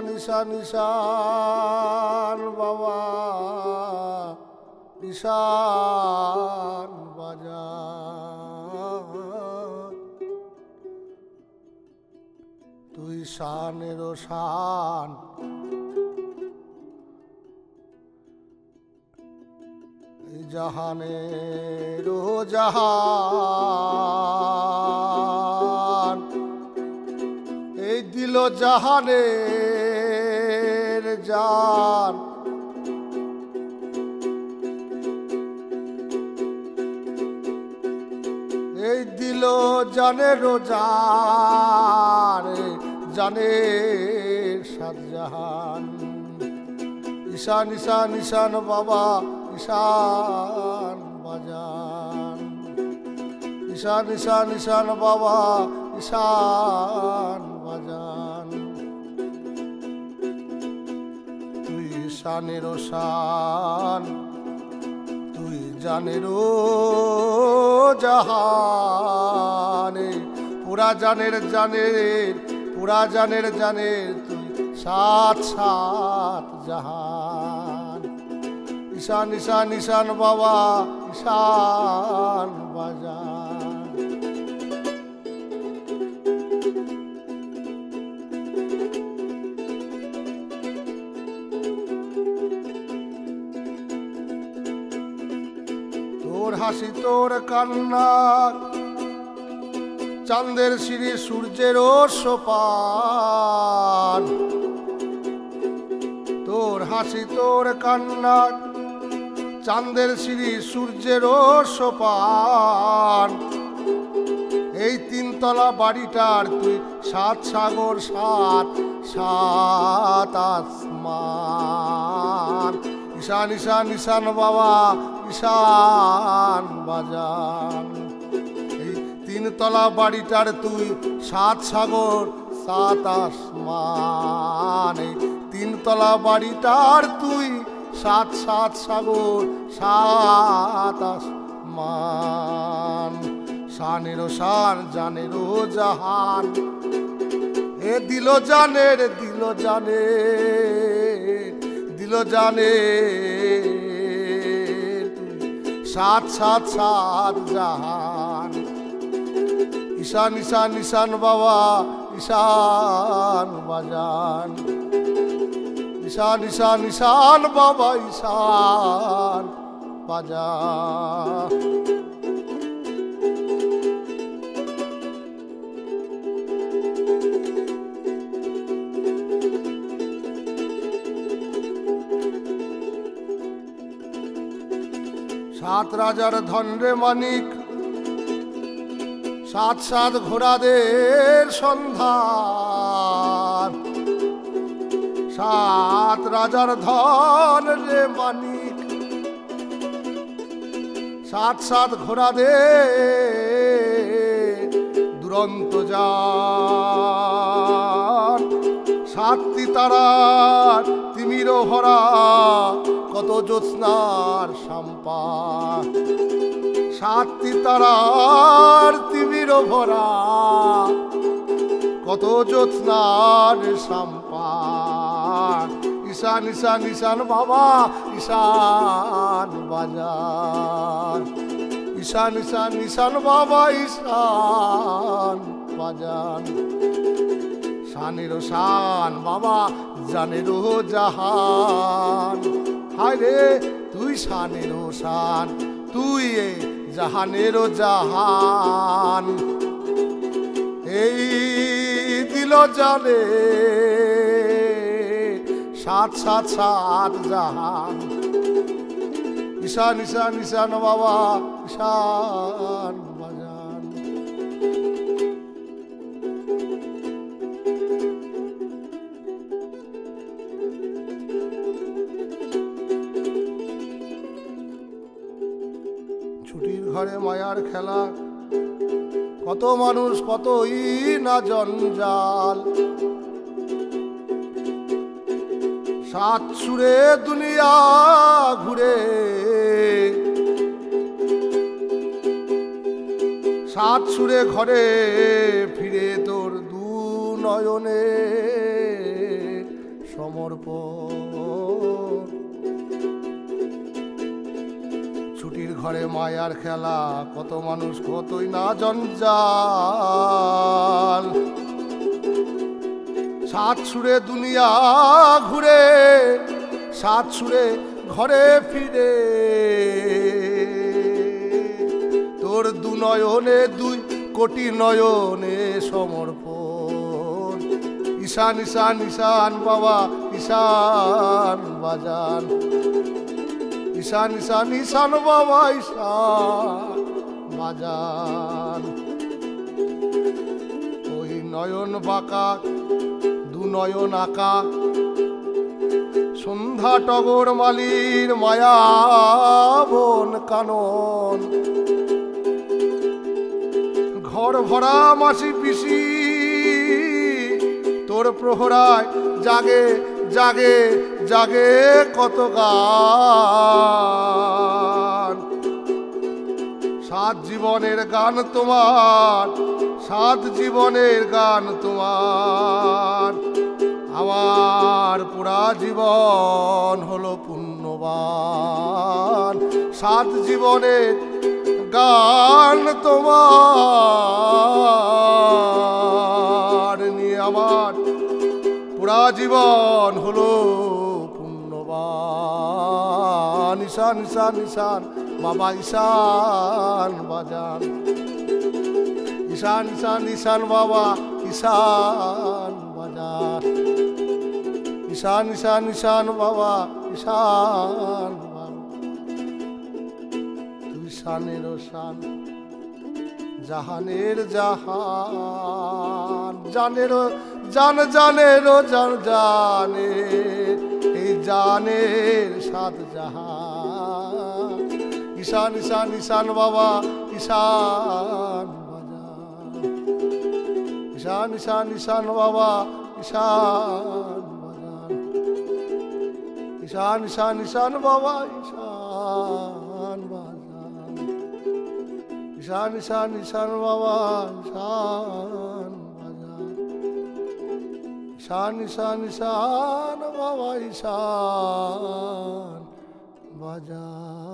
নিশান বাবা নিশান বাজার তুই শানেরও শান জাহানেরও জাহান এই দিল জাহানের জান এই দিল জানেরও জান জানের সাত জাহান ঈশান ঈশান ঈশান বাবা ঈশান বাজান ঈশান ঈশান ঈশান বাবা ঈশান বাজান তুই শানেরও শান তুই জানেরও জাহানে পুরা জানের জানের পুরা জানের জানের তুই সাত সাত জাহান ঈশান ঈশান ঈশান বাবা ঈশান বাজান তোর হাসি তোর কান্না চাঁদের সিঁড়ি সূর্যেরও সোপান তোর হাসি তোর কান্না চাঁদের সিঁড়ি সূর্যেরও সোপান এই তিনতলা বাড়িটার তুই সাত সাগর সাত সাত আসমান ঈশান ঈশান ঈশান বাবা ঈশান বাজান এই তিনতলা বাড়িটার তুই সাত সাগর সাত আসমান এই তিনতলা বাড়িটার তুই সাত সাত সাগর সাত আসমান শানেরও শান জানেরও জাহান এ দিল জানের দিল জানে দিল জানে সাত সাত সাত জাহান ঈশান ঈশান ঈশান বাবা ঈশান বাজান ঈশান ঈশান ঈশান বাবা ঈশান বাজান সাত রাজার ধনরে মানিক সাত সাত ঘোড়াদের সন্ধান সাত রাজার ধন রে মানিক সাত সাত ঘোড়াদের দুরন্ত যান সাতটি তারার তিমির ভরা কত জ্যোৎস্নার সম্পা সাতটি তারার তিমির ভরা কত জ্যোৎস্নার সম্পা ঈশান ঈশান ঈশান বাবা ঈশান বাজান ঈশান ঈশান ঈশান বাবা ঈশান বাজান শানেরও শান বাবা জানেরও জাহান হায় রে তুই শানেরও শান তুই জাহানেরও জাহান এই দিল জানে সাত সাত সাত জাহান ঈশান ঈশান ঈশান বাবা ঈশান বাজান ছুটির ঘরে মায়ার খেলা কত মানুষ কতই না জঞ্জাল সাত সুরে দুনিয়া ঘুরে সাত সুরে ঘরে ফিরে তোর দু নয়নে সমর্পণ। ছুটির ঘরে মায়ার খেলা, কত মানুষ কতই না জঞ্জাল। সাত সুরে দুনিয়া ঘুরে, সাত সুরে ঘরে ফিরে, তোর দু নয়নে 2 কোটি নয়নে সমর্পণ। ঈশান ঈশান ঈশান বাবা ঈশান বাজান, ঈশান ঈশান ঈশান বাবা ঈশান বাজান। ওই নয়ন বাঁকা, দু নয়ন আঁকা, সন্ধ্যা টগর মালির মায়াবন কানন। ঘর ভরা মাসি পিসি, তোর প্রহরায় জাগে জাগে জাগে কত গান। সাত জীবনের গান তোমার, সাত জীবনের গান তোমার। আমার পুরা জীবন হলো পুণ্যবান। সাত জীবনের গান তোমার নিয়ে আমার পুরা জীবন হলো পুণ্যবান। ঈশান ঈশান ঈশান বাবা ঈশান বাজান, ঈশান ঈশান ঈশান বাবা ঈশান বাজান, ঈশান ঈশান ঈশান বাবা ঈশান বাজান। তুই শানের শান, জাহানের জাহান, জানের জান জানের জান জানে, এই জানের সাত জাহান। ঈশান ঈশান ঈশান বাবা ঈশান বাজান, ঈশান ঈশান ঈশান বাবা ঈশান বাজান, ঈশান ঈশান ঈশান বাবা ঈশান বাজান, ঈশান ঈশান ঈশান বাবা ঈশান বাজান, ঈশান ঈশান ঈশান বাবা ঈশান বাজান।